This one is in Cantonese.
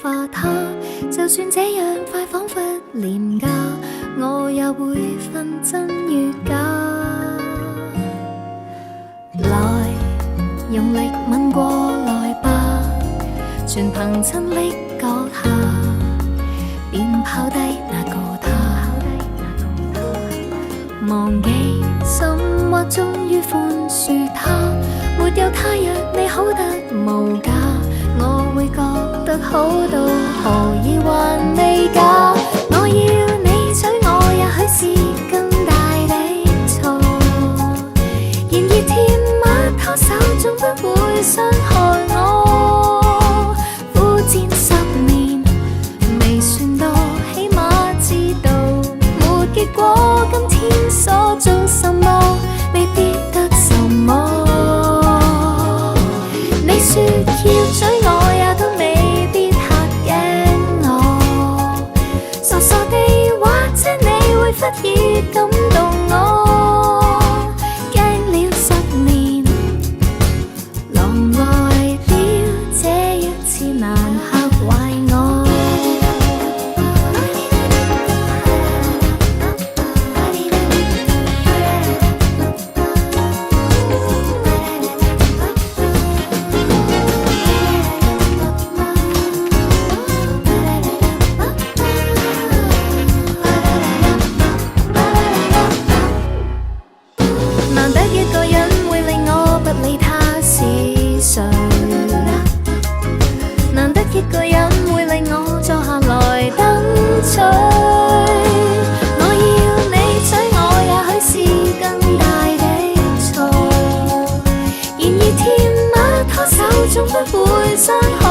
化他。就算這樣快彷彿廉價，我也會分真與假。來用力吻過來吧，全憑親昵閣下，便拋低那個他。忘記甚或終於寬恕他，沒有他若你好得無價，我會覺得好到何以還未假。我要你娶我，也許是更大的錯，然而甜蜜拖手總不會傷害我。苦戰10年未算多，起碼知道沒結果，今天所做什麼未必得什麼。你說要娶我，也都未必嚇驚我，傻傻地或者你會忽然感動我，驚了10年，狼來了，這一次難嚇壞我。難得一個人會令我不理他是誰，難得一個人會令我坐下來等取。我要你娶我，也許是更大的錯，然而甜蜜拖手總不會傷害